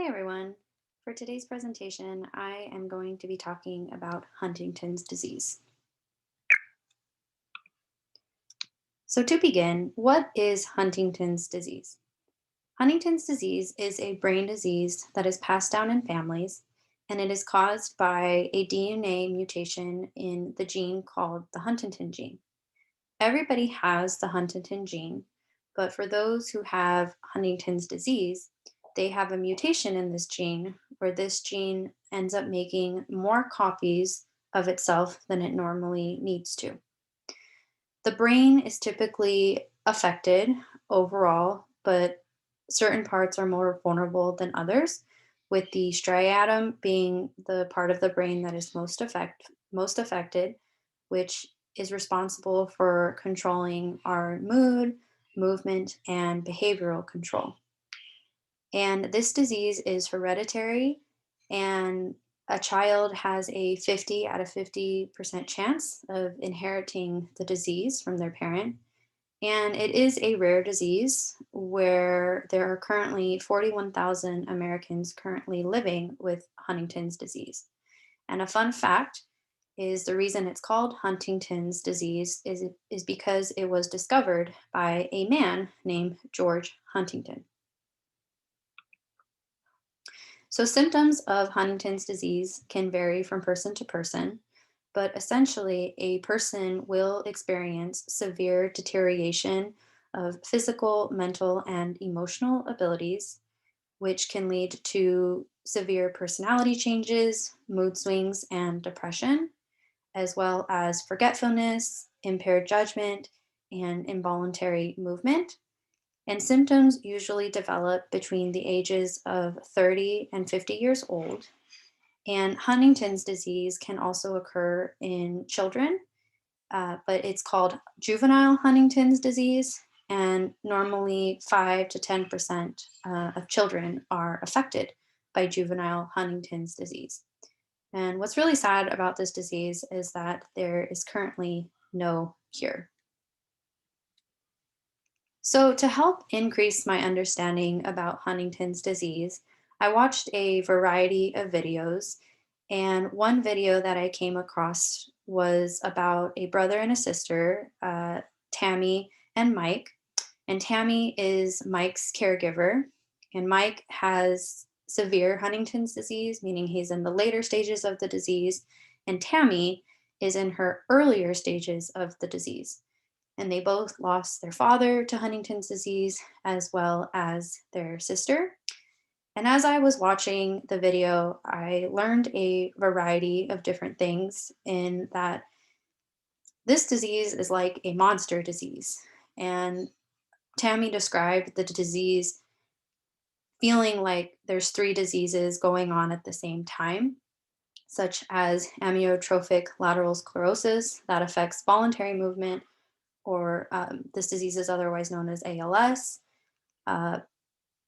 Hey everyone. For today's presentation, I am going to be talking about Huntington's disease. So to begin, what is Huntington's disease? Huntington's disease is a brain disease that is passed down in families, and it is caused by a DNA mutation in the gene called the Huntington gene. Everybody has the Huntington gene, but for those who have Huntington's disease, they have a mutation in this gene where this gene ends up making more copies of itself than it normally needs to. The brain is typically affected overall, but certain parts are more vulnerable than others, with the striatum being the part of the brain that is most affected, which is responsible for controlling our mood, movement, and behavioral control. And this disease is hereditary, and a child has a 50 out of 50% chance of inheriting the disease from their parent. And it is a rare disease where there are currently 41,000 Americans currently living with Huntington's disease. And a fun fact is the reason it's called Huntington's disease is because it was discovered by a man named George Huntington. So, symptoms of Huntington's disease can vary from person to person, but essentially, a person will experience severe deterioration of physical, mental, and emotional abilities, which can lead to severe personality changes, mood swings, and depression, as well as forgetfulness, impaired judgment, and involuntary movement. And symptoms usually develop between the ages of 30 and 50 years old. And Huntington's disease can also occur in children, but it's called juvenile Huntington's disease. And normally 5 to 10% of children are affected by juvenile Huntington's disease. And what's really sad about this disease is that there is currently no cure. So, to help increase my understanding about Huntington's disease, I watched a variety of videos. And one video that I came across was about a brother and a sister, Tammy and Mike. And Tammy is Mike's caregiver. And Mike has severe Huntington's disease, meaning he's in the later stages of the disease. And Tammy is in her earlier stages of the disease, and they both lost their father to Huntington's disease as well as their sister. And as I was watching the video, I learned a variety of different things in that this disease is like a monster disease. And Tammy described the disease feeling like there's three diseases going on at the same time, such as amyotrophic lateral sclerosis that affects voluntary movement, or this disease is otherwise known as ALS. Uh,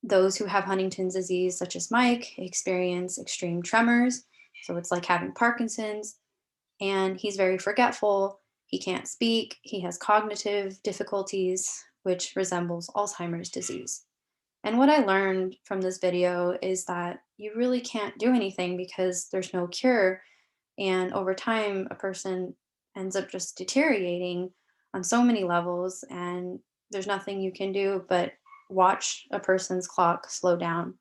those who have Huntington's disease, such as Mike, experience extreme tremors. So it's like having Parkinson's, and he's very forgetful. He can't speak. He has cognitive difficulties, which resembles Alzheimer's disease. And what I learned from this video is that you really can't do anything because there's no cure. And over time, a person ends up just deteriorating on so many levels, and there's nothing you can do but watch a person's clock slow down.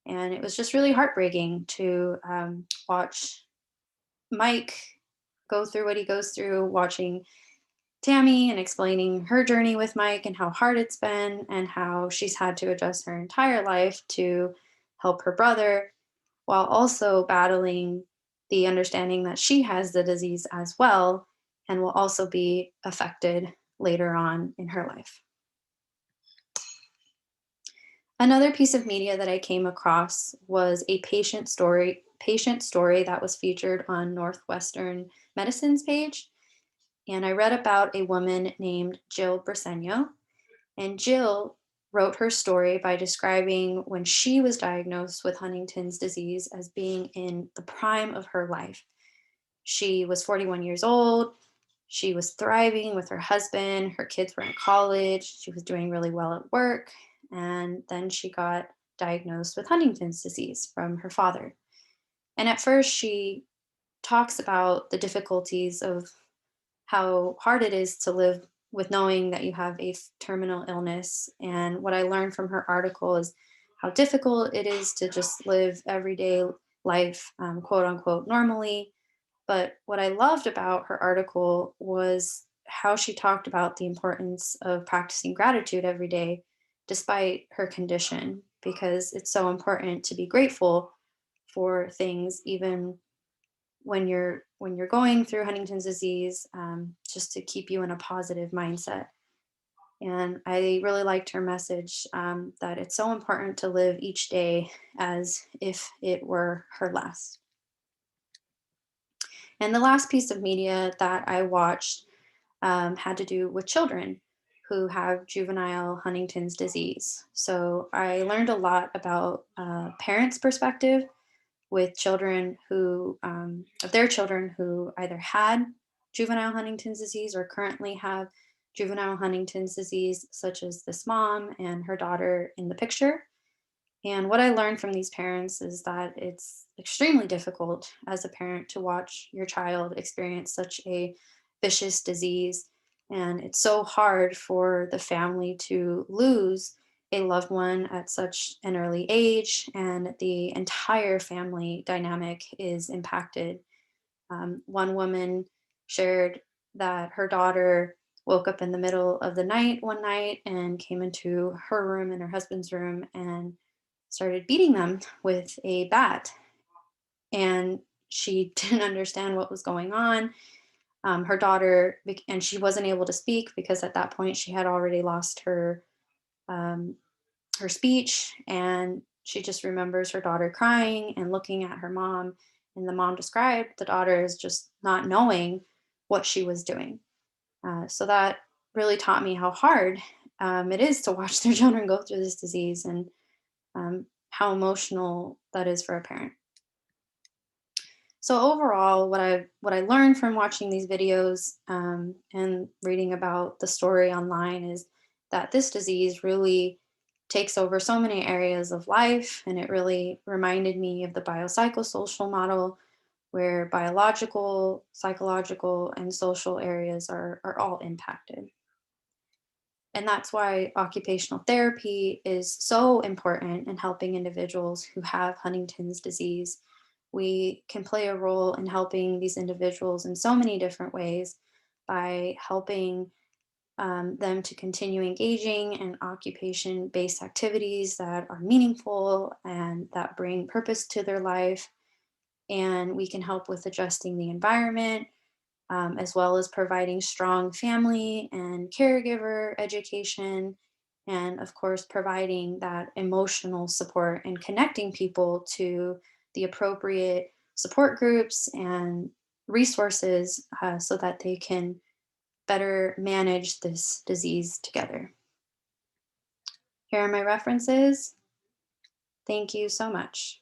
And it was just really heartbreaking to watch Mike go through what he goes through, watching Tammy and explaining her journey with Mike and how hard it's been, and how she's had to adjust her entire life to help her brother while also battling the understanding that she has the disease as well and will also be affected later on in her life. Another piece of media that I came across was a patient story that was featured on Northwestern Medicine's page. And I read about a woman named Jill Briseno. And Jill wrote her story by describing when she was diagnosed with Huntington's disease as being in the prime of her life. She was 41 years old. She was thriving with her husband. Her kids were in college. She was doing really well at work. And then she got diagnosed with Huntington's disease from her father. And at first, she talks about the difficulties of how hard it is to live with knowing that you have a terminal illness. And what I learned from her article is how difficult it is to just live everyday life, quote unquote, normally. But what I loved about her article was how she talked about the importance of practicing gratitude every day, despite her condition, because it's so important to be grateful for things, even when you're going through Huntington's disease, just to keep you in a positive mindset. And I really liked her message, that it's so important to live each day as if it were her last. And the last piece of media that I watched had to do with children who have juvenile Huntington's disease. So I learned a lot about parents' perspective with children who, of their children who either had juvenile Huntington's disease or currently have juvenile Huntington's disease, such as this mom and her daughter in the picture. And what I learned from these parents is that it's extremely difficult as a parent to watch your child experience such a vicious disease. And it's so hard for the family to lose a loved one at such an early age, and the entire family dynamic is impacted. One woman shared that her daughter woke up in the middle of the night one night and came into her room and her husband's room and started beating them with a bat. And she didn't understand what was going on. Her daughter, and she wasn't able to speak because at that point she had already lost um, her speech. And she just remembers her daughter crying and looking at her mom. And the mom described the daughter as just not knowing what she was doing. So that really taught me how hard it is to watch their children go through this disease, and how emotional that is for a parent. So overall, what I learned from watching these videos, and reading about the story online is that this disease really takes over so many areas of life, and it really reminded me of the biopsychosocial model, where biological, psychological, and social areas are all impacted. And that's why occupational therapy is so important in helping individuals who have Huntington's disease. We can play a role in helping these individuals in so many different ways by helping them to continue engaging in occupation based activities that are meaningful and that bring purpose to their life. And we can help with adjusting the environment, as well as providing strong family and caregiver education, and of course, providing that emotional support and connecting people to the appropriate support groups and resources, so that they can better manage this disease together. Here are my references. Thank you so much.